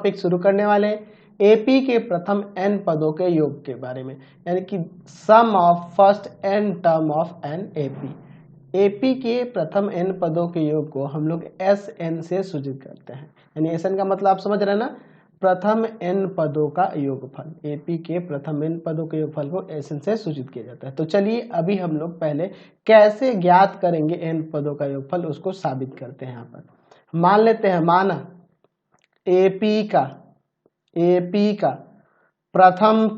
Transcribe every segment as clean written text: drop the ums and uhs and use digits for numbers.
Topic शुरू करने वाले हैं एपी के प्रथम n पदों के योग के बारे में, यानी कि sum of first n term of an AP. AP के प्रथम n पदों के योग को हम लोग Sn से सूचित करते हैं, यानी Sn का मतलब आप समझ रहे हैं ना, प्रथम n पदों का योगफल। एपी के प्रथम n पदों के योगफल को Sn से सूचित किया जाता है। तो चलिए अभी हम लोग पहले कैसे ज्ञात करेंगे n पदों का योगफल, उसको साबित करते हैं। यहाँ पर मान लेते हैं, माना एपी का प्रथम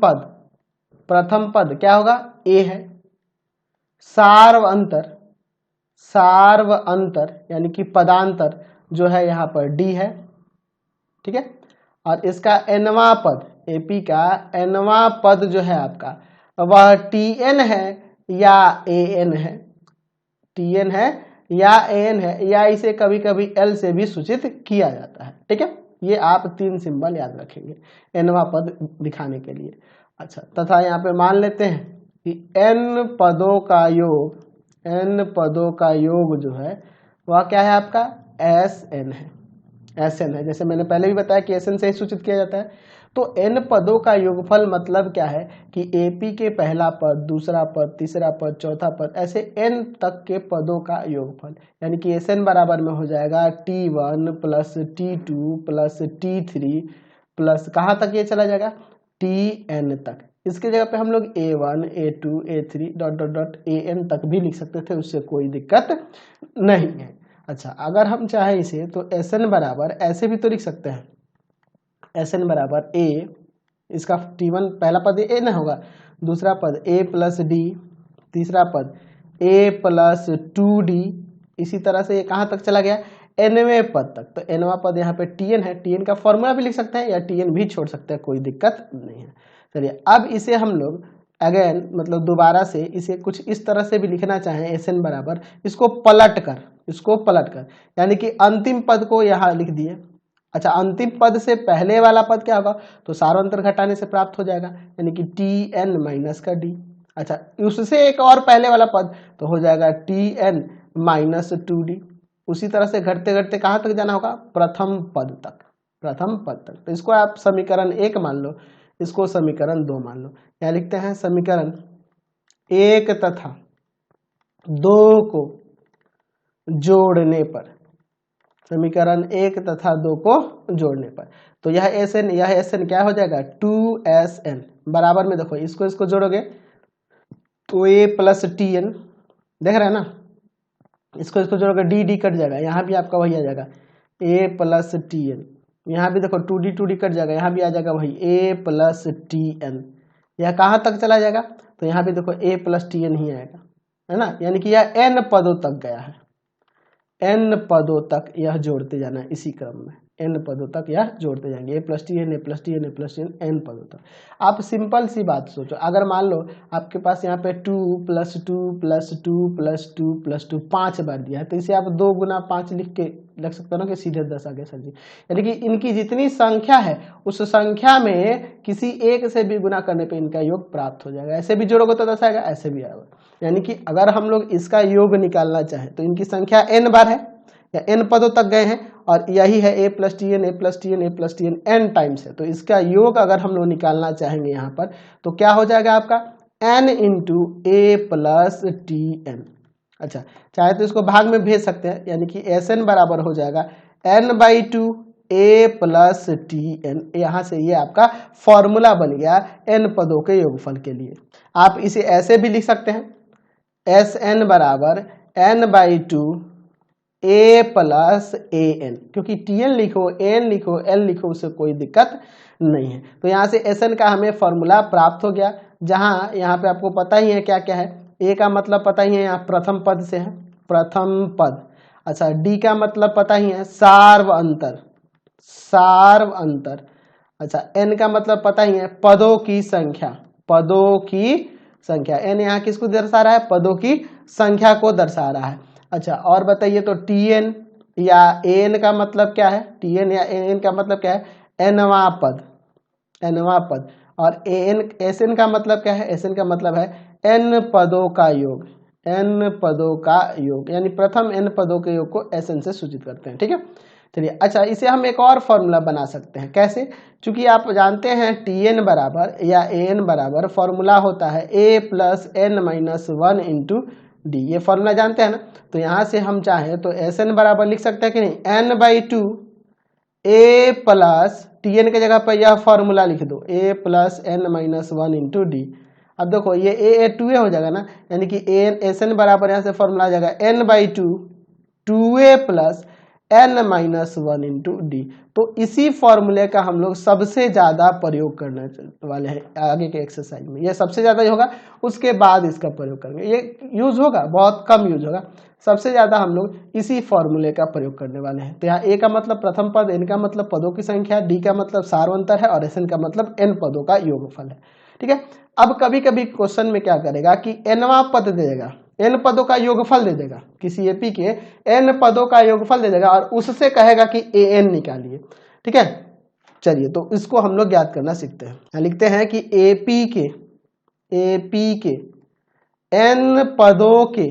पद क्या होगा, ए है। सार्व अंतर यानी कि पदांतर जो है यहाँ पर डी है, ठीक है। और इसका एनवा पद, एपी का एनवा पद जो है आपका वह टीएन है या एएन है, टीएन है या एएन है, या इसे कभी कभी एल से भी सूचित किया जाता है, ठीक है। ये आप 3 सिंबल याद रखेंगे एनवा पद दिखाने के लिए। अच्छा, तथा यहाँ पे मान लेते हैं कि n पदों का योग जो है वह क्या है आपका Sn है। जैसे मैंने पहले भी बताया कि Sn से ही सूचित किया जाता है। तो n पदों का योगफल मतलब क्या है कि एपी के पहला पद, दूसरा पद, तीसरा पद, चौथा पद, ऐसे n तक के पदों का योगफल, यानी कि Sn बराबर में हो जाएगा T1 plus T2 plus T3 plus कहाँ तक ये चला जाएगा, Tn तक। इसकी जगह पे हम लोग A1, A2, A3 dot dot dot An तक भी लिख सकते थे, उससे कोई दिक्कत नहीं है। अच्छा, अगर हम चाहें इसे तो Sn बराबर ऐसे भी तो लिख सकते हैं, Sn बराबर a, इसका T1 पहला पद a न होगा, दूसरा पद a प्लस डी, तीसरा पद a प्लस 2d, इसी तरह से ये कहाँ तक चला गया, nवें पद तक। तो nवां पद यहाँ पे Tn है, Tn का फॉर्मूला भी लिख सकते हैं या Tn भी छोड़ सकते हैं, कोई दिक्कत नहीं है। चलिए अब इसे हम लोग अगेन मतलब दोबारा से इसे कुछ इस तरह से भी लिखना चाहें, Sn बराबर इसको पलट कर यानी कि अंतिम पद को यहाँ लिख दिए। अच्छा, अंतिम पद से पहले वाला पद क्या होगा, तो सार्वंतर घटाने से प्राप्त हो जाएगा, यानी कि Tn माइनस का d। अच्छा, उससे एक और पहले वाला पद तो हो जाएगा Tn माइनस 2d। उसी तरह से घटते घटते कहाँ तक जाना होगा, प्रथम पद तक। तो इसको आप समीकरण 1 मान लो, इसको समीकरण 2 मान लो। यहाँ लिखते हैं समीकरण 1 तथा 2 को जोड़ने पर, समीकरण 1 तथा 2 को जोड़ने पर तो यह Sn क्या हो जाएगा 2Sn बराबर में, देखो इसको जोड़ोगे तो a प्लस Tn, देख रहे हैं ना, इसको जोड़ोगे d कट जाएगा, यहाँ भी आपका वही आ जाएगा a प्लस Tn, यहाँ भी देखो 2d कट जाएगा, यहाँ भी आ जाएगा वही a प्लस Tn। यह कहाँ तक चला जाएगा, तो यहाँ भी देखो a प्लस Tn ही आएगा, है ना, यानी कि यह n पदों तक गया है, n पदों तक यह जोड़ते जाना है, इसी क्रम में n पदों तक यह जोड़ते जाएंगे, a plus Tn, a plus Tn, a plus Tn, n पदों तक। आप सिंपल सी बात सोचो, अगर मान लो आपके पास यहाँ पे 2 प्लस 2 प्लस 2 प्लस 2 प्लस 2 5 बार दिया है, तो इसे आप 2 गुना 5 लिख के लग सकते हो ना कि सीधे 10 आ गया सर जी, यानी कि इनकी जितनी संख्या है उस संख्या में किसी एक से भी गुना करने पे इनका योग प्राप्त हो जाएगा। ऐसे भी जोड़ोगे तो 10 आएगा, ऐसे भी आएगा, यानी कि अगर हम लोग इसका योग निकालना चाहें तो इनकी संख्या n बार है या n पदों तक गए हैं, और यही है a plus t n, a plus t n, a plus t n, n times है। तो इसका योग अगर हम लोग निकालना चाहेंगे यहाँ पर तो क्या हो जाएगा आपका n इंटू ए प्लस टी एन। अच्छा, चाहे तो इसको भाग में भेज सकते हैं, यानी कि Sn बराबर हो जाएगा n/2 a plus t N. यहाँ से ये आपका फॉर्मूला बन गया n पदों के योगफल के लिए। आप इसे ऐसे भी लिख सकते हैं, Sn बराबर n/2 a प्लस an, क्योंकि Tn लिखो, n लिखो, l लिखो, उससे कोई दिक्कत नहीं है। तो यहाँ से Sn का हमें फॉर्मूला प्राप्त हो गया, जहाँ यहाँ पे आपको पता ही है क्या क्या है, a का मतलब पता ही है, यहाँ प्रथम पद से है, प्रथम पद। अच्छा, d का मतलब पता ही है, सार्व अंतर। अच्छा, n का मतलब पता ही है, पदों की संख्या। n यहाँ किसको दर्शा रहा है, पदों की संख्या को दर्शा रहा है। अच्छा, और बताइए तो Tn या An का मतलब क्या है, Tn या An का मतलब क्या है, nवां पद। और Sn का मतलब क्या है, Sn का मतलब है n पदों का योग, यानी प्रथम n पदों के योग को Sn से सूचित करते हैं, ठीक है। चलिए अच्छा, इसे हम एक और फॉर्मूला बना सकते हैं। कैसे? चूंकि आप जानते हैं Tn बराबर या An बराबर फॉर्मूला होता है a plus n minus one into d, ये फॉर्मूला जानते हैं ना। तो यहाँ से हम चाहें तो Sn बराबर लिख सकते हैं कि नहीं, n/2 a प्लस Tn के जगह पर यह फॉर्मूला लिख दो, a plus n minus one into d. अब देखो ये a 2a हो जाएगा ना, यानी कि Sn बराबर यहाँ से फॉर्मूला आ जाएगा n/2 2a plus n minus one into d. तो इसी फॉर्मूले का हम लोग सबसे ज्यादा प्रयोग करने वाले हैं आगे के एक्सरसाइज में। ये सबसे ज्यादा होगा, उसके बाद इसका प्रयोग करेंगे। ये यूज होगा, बहुत कम यूज होगा, सबसे ज्यादा हम लोग इसी फॉर्मूले का प्रयोग करने वाले हैं। तो यहाँ ए का मतलब प्रथम पद, एन का मतलब पदों की संख्या, डी का मतलब सार्वंतर है और एन का मतलब एन पदों का योगफल है। ठीक है। अब कभी कभी क्वेश्चन में क्या करेगा कि एनवा पद दे देगा, एन पदों का योगफल दे देगा, किसी एपी के एन पदों का योगफल दे देगा और उससे कहेगा कि एन निकालिए। ठीक है, चलिए तो इसको हम लोग ज्ञात करना सीखते हैं। यहाँ लिखते हैं कि एपी के एन पदों के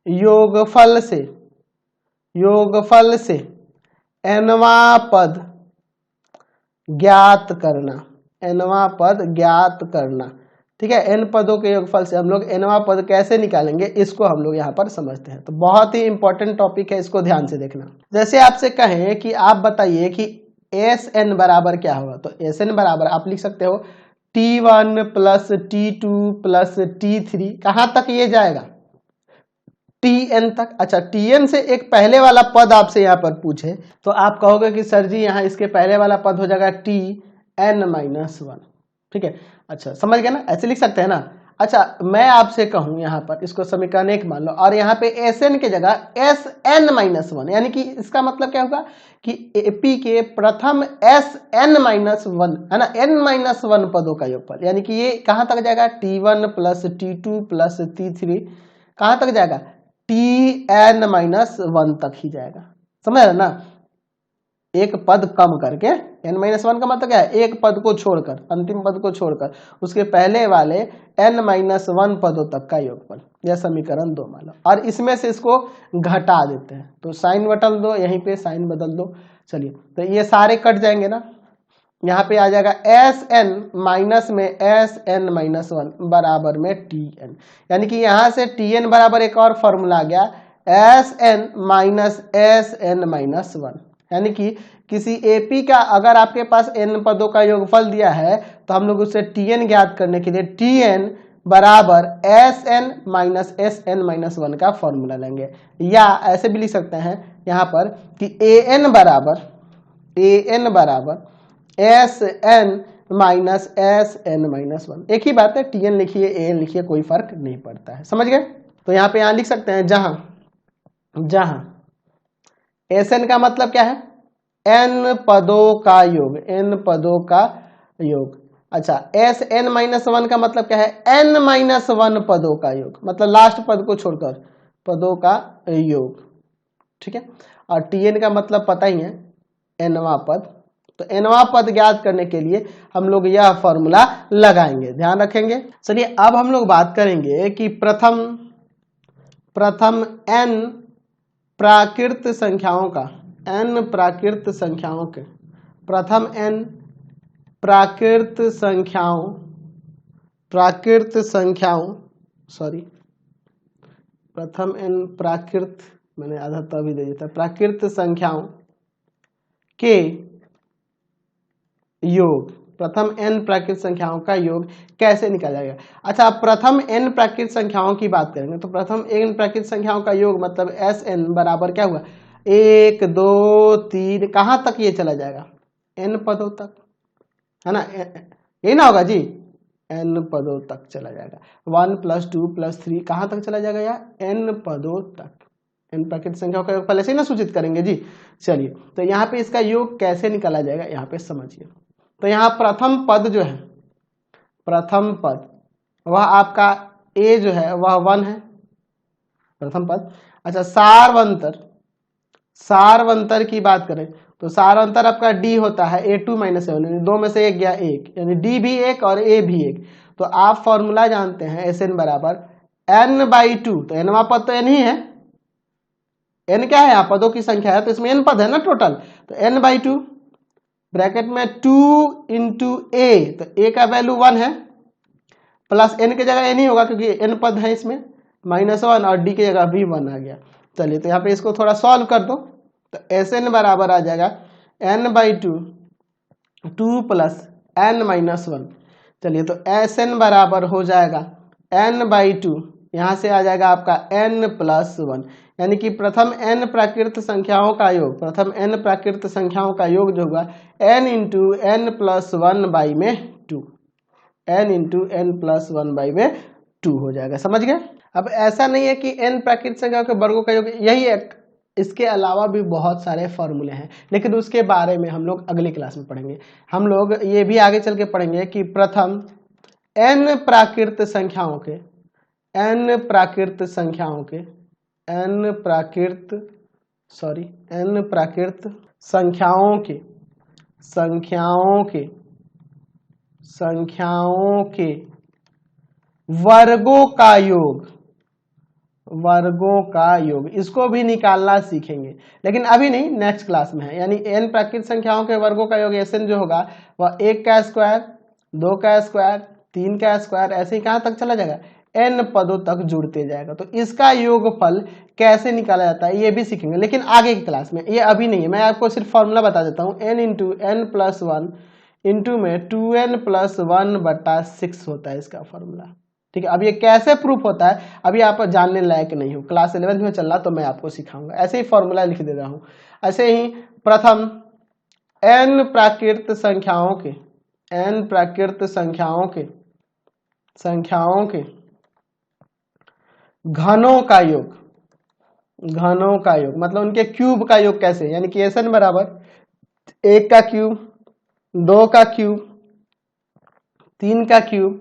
योगफल से एनवा पद ज्ञात करना। ठीक है, एन पदों के योगफल से हम लोग एनवा पद कैसे निकालेंगे, इसको हम लोग यहाँ पर समझते हैं। तो बहुत ही इंपॉर्टेंट टॉपिक है, इसको ध्यान से देखना। जैसे आपसे कहें कि आप बताइए कि एस एन बराबर क्या होगा, तो एस एन बराबर आप लिख सकते हो T1 plus T2 plus T3। कहाँ तक ये जाएगा, Tn तक। अच्छा, Tn से एक पहले वाला पद आपसे यहाँ पर पूछे तो आप कहोगे कि सर जी यहाँ इसके पहले वाला पद हो जाएगा Tn-1। ठीक है, अच्छा समझ गए ना, ऐसे लिख सकते हैं ना। अच्छा, मैं आपसे कहूं यहाँ पर इसको समीकरण 1 मान लो और यहाँ पे Sn के जगह Sn-1, यानी कि इसका मतलब क्या होगा कि एपी के प्रथम Sn-1 है ना, n-1 पदों का योगफल, यानी कि ये कहाँ तक जाएगा, T1 plus T2 plus T3, कहाँ तक जाएगा, Tn-1 तक ही जाएगा। समझ रहे ना, एक पद कम करके, n-1 का मतलब क्या है, एक पद को छोड़कर, अंतिम पद को छोड़कर उसके पहले वाले n-1 पदों तक का योगफल, यह समीकरण 2 मान लो। और इसमें से इसको घटा देते हैं, तो साइन बदल दो, यहीं पे साइन बदल दो। चलिए, तो ये सारे कट जाएंगे ना, यहाँ पे आ जाएगा Sn माइनस में Sn-1 बराबर में Tn, यानी कि यहाँ से Tn बराबर एक और फॉर्मूला आ गया Sn माइनस Sn-1, यानी कि किसी एपी का अगर आपके पास n पदों का योगफल दिया है तो हम लोग उससे Tn ज्ञात करने के लिए Tn बराबर Sn माइनस Sn-1 का फॉर्मूला लेंगे, या ऐसे भी लिख सकते हैं यहाँ पर कि An बराबर Sn माइनस Sn-1। एक ही बात है, Tn लिखिए An लिखिए, कोई फर्क नहीं पड़ता है। समझ गए? तो यहाँ पे यहाँ लिख सकते हैं जहां Sn का मतलब क्या है, n पदों का योग, अच्छा Sn-1 का मतलब क्या है, n-1 पदों का योग, मतलब लास्ट पद को छोड़कर पदों का योग। ठीक है, और Tn का मतलब पता ही है, nवा पद। तो nवा पद ज्ञात करने के लिए हम लोग यह फॉर्मूला लगाएंगे, ध्यान रखेंगे। चलिए अब हम लोग बात करेंगे कि प्रथम n प्राकृत संख्याओं का, प्रथम n प्राकृत मैंने आधा तो अभी दे दिया था, प्राकृत संख्याओं के योग, प्रथम n प्राकृत संख्याओं का योग कैसे निकाला जाएगा। अच्छा, प्रथम n प्राकृत संख्याओं की बात करेंगे तो प्रथम n प्राकृत संख्याओं का योग मतलब Sn बराबर क्या हुआ, 1 2 3, कहाँ तक ये चला जाएगा, n पदों तक, है ना, यही ना होगा जी, n पदों तक चला जाएगा। 1 + 2 + 3 कहाँ तक चला जाएगा यार, n पदों तक। n प्राकृत संख्याओं का योग पहले से ही ना सूचित करेंगे जी। चलिए, तो यहाँ पे इसका योग कैसे निकाला जाएगा, यहाँ पे समझिए। तो यहाँ प्रथम पद जो है, प्रथम पद वह आपका a जो है वह 1 है, प्रथम पद। अच्छा, सारवंतर की बात करें तो सारवंतर आपका d होता है a2 - a1, दो में से एक गया 1, यानी d भी 1 और a भी 1। तो आप फॉर्मूला जानते हैं Sn बराबर n/2, तो nवा पद तो n ही है, n क्या है यहाँ पदों की संख्या है, तो इसमें n पद है ना टोटल, तो n/2 ब्रैकेट में 2 इंटू ए, तो a का वैल्यू 1 है, प्लस n की जगह n ही होगा क्योंकि n पद है इसमें, -1 और d की जगह भी 1 आ गया। चलिए तो यहाँ पे इसको थोड़ा सॉल्व कर दो, तो Sn बराबर आ जाएगा n/2 2 प्लस n-1। चलिए तो Sn बराबर हो जाएगा n/2, यहाँ से आ जाएगा आपका n+1, यानी कि प्रथम n प्राकृत संख्याओं का योग, प्रथम n प्राकृत संख्याओं का योग जो होगा n इंटू n+1 में 2, n इंटू n+1/2 हो जाएगा। समझ गए? अब ऐसा नहीं है कि n प्राकृत संख्याओं के वर्गों का योग यही है, इसके अलावा भी बहुत सारे फॉर्मूले हैं, लेकिन उसके बारे में हम लोग अगली क्लास में पढ़ेंगे। हम लोग ये भी आगे चल के पढ़ेंगे कि प्रथम n प्राकृत संख्याओं के n प्राकृत संख्याओं के वर्गों का योग इसको भी निकालना सीखेंगे, लेकिन अभी नहीं, नेक्स्ट क्लास में है। यानी n प्राकृत संख्याओं के वर्गों का योग Sn जो होगा वह 1 का स्क्वायर, 2 का स्क्वायर, 3 का स्क्वायर, ऐसे ही कहाँ तक चला जाएगा, n पदों तक जुड़ते जाएगा। तो इसका योगफल कैसे निकाला जाता है ये भी सीखेंगे, लेकिन आगे की क्लास में, ये अभी नहीं है। मैं आपको सिर्फ फॉर्मूला बता देता हूँ, n इंटू n+1 इंटू में 2n+1/6 होता है इसका फॉर्मूला। ठीक है, अब ये कैसे प्रूफ होता है अभी आप जानने लायक नहीं हो, क्लास 11th में चल रहा तो मैं आपको सिखाऊंगा। ऐसे ही फॉर्मूला लिख दे रहा हूँ। ऐसे ही प्रथम n प्राकृत संख्याओं के घनों का योग मतलब उनके क्यूब का योग कैसे, यानी कि Sn बराबर 1 का क्यूब, 2 का क्यूब, 3 का क्यूब,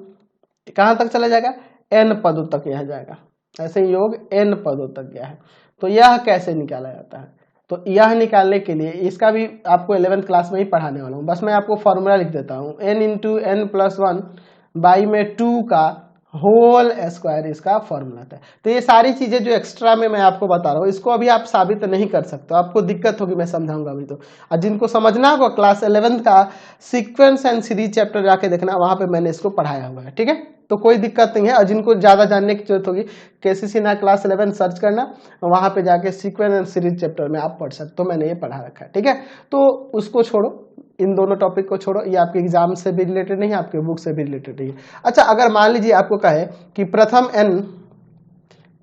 कहां तक चला जाएगा, n पदों तक यह जाएगा। ऐसे ही योग n पदों तक गया है। तो यह कैसे निकाला जाता है, तो यह निकालने के लिए इसका भी आपको 11th क्लास में ही पढ़ाने वाला हूँ। बस मैं आपको फॉर्मूला लिख देता हूँ, n इंटू n+1/2 का होल स्क्वायर इसका फॉर्मूला था। तो ये सारी चीजें जो एक्स्ट्रा में मैं आपको बता रहा हूँ इसको अभी आप साबित नहीं कर सकते, आपको दिक्कत होगी, मैं समझाऊंगा अभी। तो और जिनको समझना होगा क्लास 11th का सीक्वेंस एंड सीरीज चैप्टर जाके देखना, वहां पे मैंने इसको पढ़ाया हुआ है। ठीक है, तो कोई दिक्कत नहीं है। और जिनको ज्यादा जानने की जरूरत होगी, केसी सिन्हा क्लास 11 सर्च करना, वहां पे जाके सीक्वेंस एंड सीरीज चैप्टर में आप पढ़ सकते हो, मैंने ये पढ़ा रखा है। ठीक है, तो उसको छोड़ो, इन दोनों टॉपिक को छोड़ो, ये आपके एग्जाम से भी रिलेटेड नहीं है, आपके बुक से भी रिलेटेड नहीं है। अच्छा, अगर मान लीजिए आपको कहे कि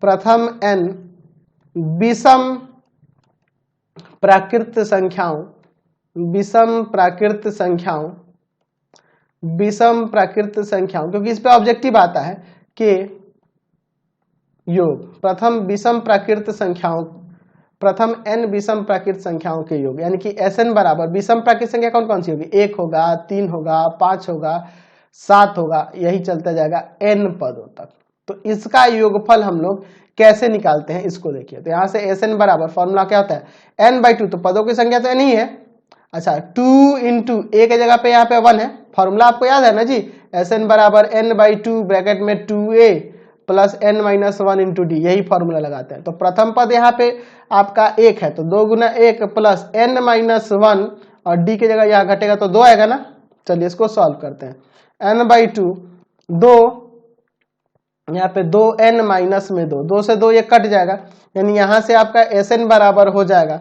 प्रथम n विषम प्राकृत संख्याओं, क्योंकि इस पे ऑब्जेक्टिव आता है कि योग प्रथम n विषम प्राकृत संख्याओं के योग, यानी कि Sn बराबर विषम प्राकृत संख्या कौन कौन सी होगी, 1 होगा, 3 होगा, 5 होगा, 7 होगा, यही चलता जाएगा n पदों तक। तो इसका योगफल हम लोग कैसे निकालते हैं इसको देखिए। तो यहाँ से Sn बराबर फॉर्मूला क्या होता है, n/2, तो पदों की संख्या तो n ही है। अच्छा, 2 इंटू ए के जगह पे यहाँ पे 1 है, फॉर्मूला आपको याद है ना जी, Sn बराबर n/2 ब्रैकेट में 2a plus n-1 into D, यही फॉर्मूला लगाते हैं। तो प्रथम पद यहाँ पे आपका 1 है, तो 2 गुना 1 प्लस n-1 और डी की जगह यहाँ घटेगा तो 2 आएगा ना। चलिए इसको सॉल्व करते हैं, n/2 2, यहाँ पे 2n माइनस में 2 से 2 ये कट जाएगा, यानी यहाँ से आपका Sn बराबर हो जाएगा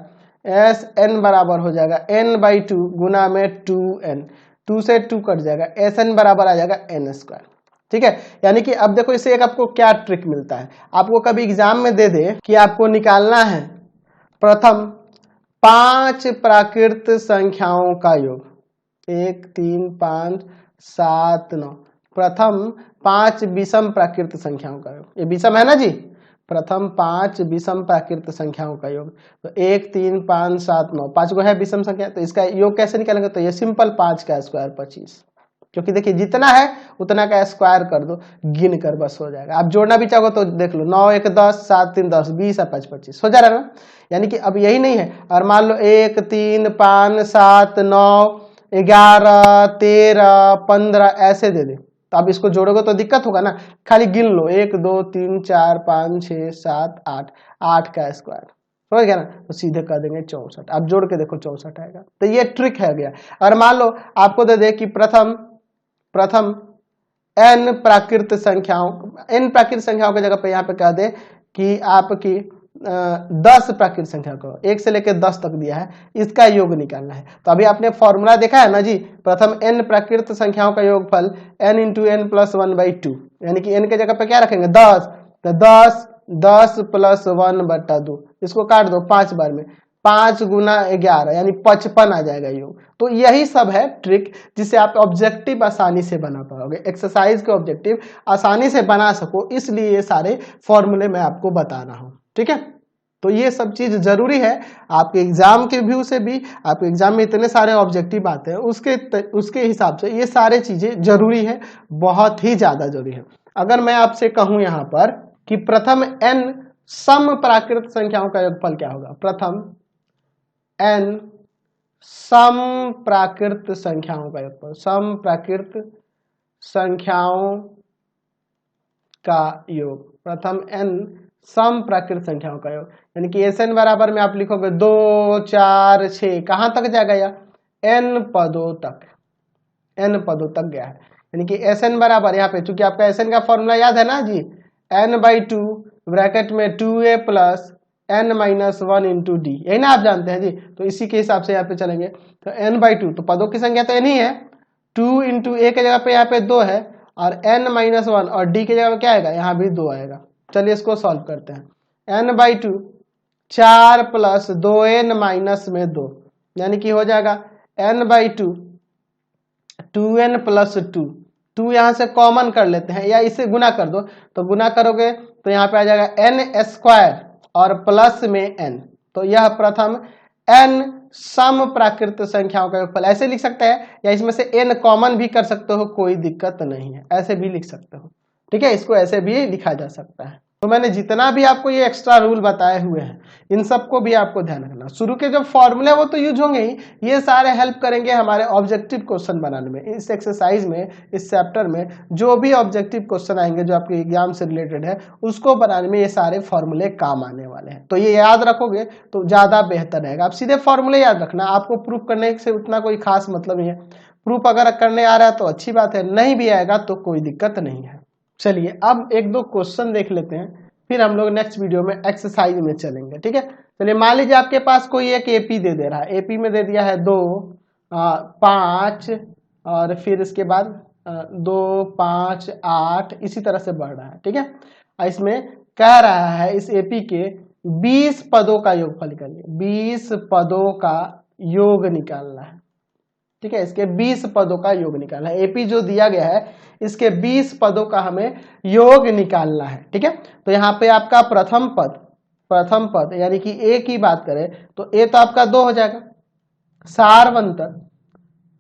n/2 गुना में 2n, 2 से 2 कट जाएगा, Sn बराबर आ जाएगा n²। ठीक है, यानी कि अब देखो इससे एक आपको क्या ट्रिक मिलता है, आपको कभी एग्जाम में दे दे कि आपको निकालना है प्रथम 5 प्राकृत संख्याओं का योग, 1 3 5 7 9, प्रथम 5 विषम प्राकृत संख्याओं का योग, ये विषम है ना जी, प्रथम 5 विषम प्राकृत संख्याओं का योग, तो 1 3 5 7 9, 5 को है विषम संख्या, तो इसका योग कैसे निकालेंगे, तो ये सिंपल 5 का स्क्वायर 25, क्योंकि देखिए जितना है उतना का स्क्वायर कर दो, गिन कर बस हो जाएगा। आप जोड़ना भी चाहो तो देख लो, 9 1 10, 7 3 10, 20 5 25 हो जा रहा है ना। यानी कि अब यही नहीं है, और मान लो 1 3 5 7 9 11 13 15 ऐसे दे दे, तो अब इसको जोड़ोगे तो दिक्कत होगा ना, खाली गिन लो 1 2 3 4 5 6 7 8, 8 का स्क्वायर, समझ गया ना, तो सीधे कर देंगे 64। आप जोड़ के देखो 64 आएगा। तो ये ट्रिक है गया। अगर मान लो आपको दे दे कि प्रथम n प्राकृत संख्याओं की जगह पे यहाँ पे कह दे कि आपकी 10 प्राकृत संख्या को 1 से लेकर 10 तक दिया है, इसका योग निकालना है। तो अभी आपने फॉर्मूला देखा है ना जी, प्रथम n प्राकृत संख्याओं का योगफल n इंटू एन प्लस 1/2, यानी कि n के जगह पे क्या रखेंगे 10, तो 10 प्लस 1/2, इसको काट दो 5 बार में, 5 गुना 11 यानी 55 आ जाएगा योग। तो यही सब है ट्रिक जिससे आप ऑब्जेक्टिव आसानी से बना पाओगे, एक्सरसाइज के ऑब्जेक्टिव आसानी से बना सको, इसलिए ये सारे फॉर्मूले मैं आपको बता रहा हूँ। ठीक है, तो ये सब चीज जरूरी है आपके एग्जाम के व्यू से भी। आपके एग्जाम में इतने सारे ऑब्जेक्टिव आते हैं, उसके हिसाब से ये सारे चीजें जरूरी है, बहुत ही ज्यादा जरूरी है। अगर मैं आपसे कहूं यहाँ पर कि प्रथम n सम प्राकृत संख्याओं का योगफल क्या होगा, प्रथम n सम प्राकृत संख्याओं का योगफल, सम प्राकृत संख्याओं का योग, प्रथम n सम प्राकृत संख्याओं का योग, यानी कि Sn बराबर में आप लिखोगे 2 4 6, कहां तक जाएगा यह n पदों तक गया है। यानी कि Sn बराबर यहाँ पे, चूंकि आपका Sn का फॉर्मूला याद है ना जी, n/2 ब्रैकेट में 2a plus n minus 1 into D, यही ना आप जानते हैं जी। तो इसी के हिसाब से यहाँ पे चलेंगे, तो n/2, तो पदों की संख्या तो n ही है, 2 इंटू a के जगह पे यहाँ पे 2 है, और n माइनस 1 और d के जगह पे क्या आएगा, यहाँ भी 2 आएगा। चलिए इसको सॉल्व करते हैं। n/2 4 प्लस 2n माइनस में 2, यानी कि हो जाएगा n/2 2n प्लस 2 यहाँ से कॉमन कर लेते हैं या इसे गुना कर दो, तो गुना करोगे तो यहाँ पे आ जाएगा n स्क्वायर और प्लस में n। तो यह प्रथम n सम प्राकृत संख्याओं का योगफल, ऐसे लिख सकते हैं, या इसमें से n कॉमन भी कर सकते हो, कोई दिक्कत नहीं है, ऐसे भी लिख सकते हो। ठीक है, इसको ऐसे भी लिखा जा सकता है। तो मैंने जितना भी आपको ये एक्स्ट्रा रूल बताए हुए हैं, इन सबको भी आपको ध्यान रखना। शुरू के जो फॉर्मूले वो तो यूज होंगे ही, ये सारे हेल्प करेंगे हमारे ऑब्जेक्टिव क्वेश्चन बनाने में। इस एक्सरसाइज में, इस चैप्टर में जो भी ऑब्जेक्टिव क्वेश्चन आएंगे जो आपके एग्जाम से रिलेटेड है, उसको बनाने में ये सारे फॉर्मूले काम आने वाले हैं। तो ये याद रखोगे तो ज्यादा बेहतर रहेगा। आप सीधे फॉर्मूले याद रखना, आपको प्रूफ करने से उतना कोई खास मतलब नहीं है। प्रूफ अगर करने आ रहा है तो अच्छी बात है, नहीं भी आएगा तो कोई दिक्कत नहीं है। चलिए अब एक दो क्वेश्चन देख लेते हैं, फिर हम लोग नेक्स्ट वीडियो में एक्सरसाइज में चलेंगे। ठीक है, चलिए मान लीजिए आपके पास कोई एक एपी दे दे रहा है, एपी में दे दिया है 2 5 और फिर इसके बाद 2 5 8 इसी तरह से बढ़ रहा है। ठीक है, इसमें कह रहा है इस एपी के 20 पदों का योगफल निकालिए, 20 पदों का योग निकालना है। ठीक है, इसके 20 पदों का योग निकालना है। एपी जो दिया गया है इसके 20 पदों का हमें योग निकालना है। ठीक है, तो यहाँ पे आपका प्रथम पद यानी कि ए की बात करें तो ए तो आपका 2 हो जाएगा।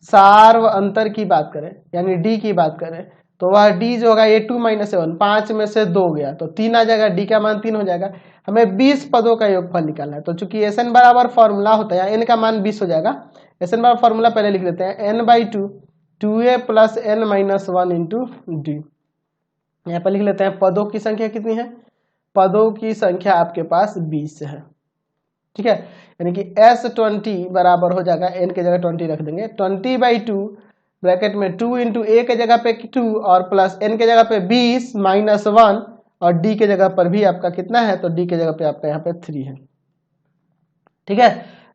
सार्व अंतर की बात करें यानी डी की बात करें तो वह डी जो होगा ए 2 माइनस 7, 5 में से 2 गया तो 3 आ जाएगा, डी का मान 3 हो जाएगा। हमें 20 पदों का योगफल निकालना है। तो चूंकि एन बराबर फॉर्मूला होता है, एन का मान 20 हो जाएगा। एन बराबर फॉर्मूला पहले लिख लेते हैं, n/2 2a plus n minus 1 into D. यहाँ पर लिख लेते हैं पदों की संख्या कितनी है, पदों की संख्या आपके पास 20 है। ठीक है, यानी कि S20 बराबर हो जाएगा, n के जगह 20 रख देंगे, 20/2 ब्रैकेट में 2 इंटू ए के जगह पे 2 और प्लस n के जगह पे 20 माइनस 1 और d के जगह पर भी आपका कितना है, तो d के जगह पे आपका यहाँ पे 3 है। ठीक है,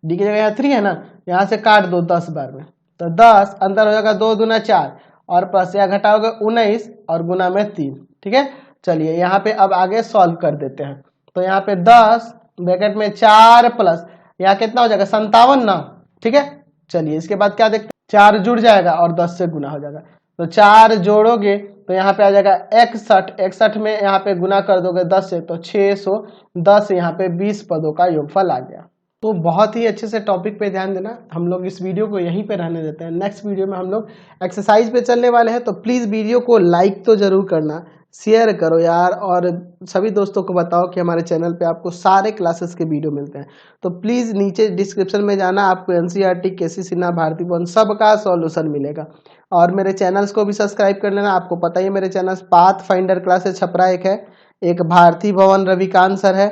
d की जगह यहाँ 3 है ना, यहाँ से काट दो 10 बार में, तो 10 अंदर हो जाएगा 2 दूना 4 और प्लस यहाँ घटाओगे 19 और गुना में 3। ठीक है, चलिए यहाँ पे अब आगे सॉल्व कर देते हैं। तो यहाँ पे 10 ब्रैकेट में 4 प्लस यहाँ कितना हो जाएगा 57 ना। ठीक है, चलिए इसके बाद क्या देखते हैं, 4 जुड़ जाएगा और 10 से गुना हो जाएगा, तो 4 जोड़ोगे तो यहाँ पे आ जाएगा 61 में यहाँ पे गुना कर दोगे 10 से तो 610, यहाँ पे 20 पदों का योगफल आ गया। तो बहुत ही अच्छे से टॉपिक पे ध्यान देना, हम लोग इस वीडियो को यहीं पे रहने देते हैं। नेक्स्ट वीडियो में हम लोग एक्सरसाइज पे चलने वाले हैं, तो प्लीज़ वीडियो को लाइक तो जरूर करना, शेयर करो यार, और सभी दोस्तों को बताओ कि हमारे चैनल पे आपको सारे क्लासेस के वीडियो मिलते हैं। तो प्लीज़ नीचे डिस्क्रिप्शन में जाना, आपको एनसीईआरटी, केसी सिन्हा, भारती भवन सबका सॉल्यूशन मिलेगा। और मेरे चैनल्स को भी सब्सक्राइब कर लेना। आपको पता ही है मेरे channel path finder classes Chhapra एक है, एक भारती भवन रविकांत सर है,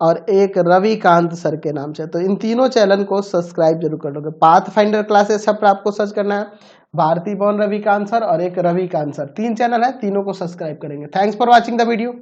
और एक रविकांत सर के नाम से। तो इन तीनों चैनल को सब्सक्राइब जरूर कर लोगे। पाथ फाइंडर क्लासेस सब पर आपको सर्च करना है, भारती भवन रविकांत सर और एक रविकांत सर, 3 चैनल है, तीनों को सब्सक्राइब करेंगे। Thanks for watching the video.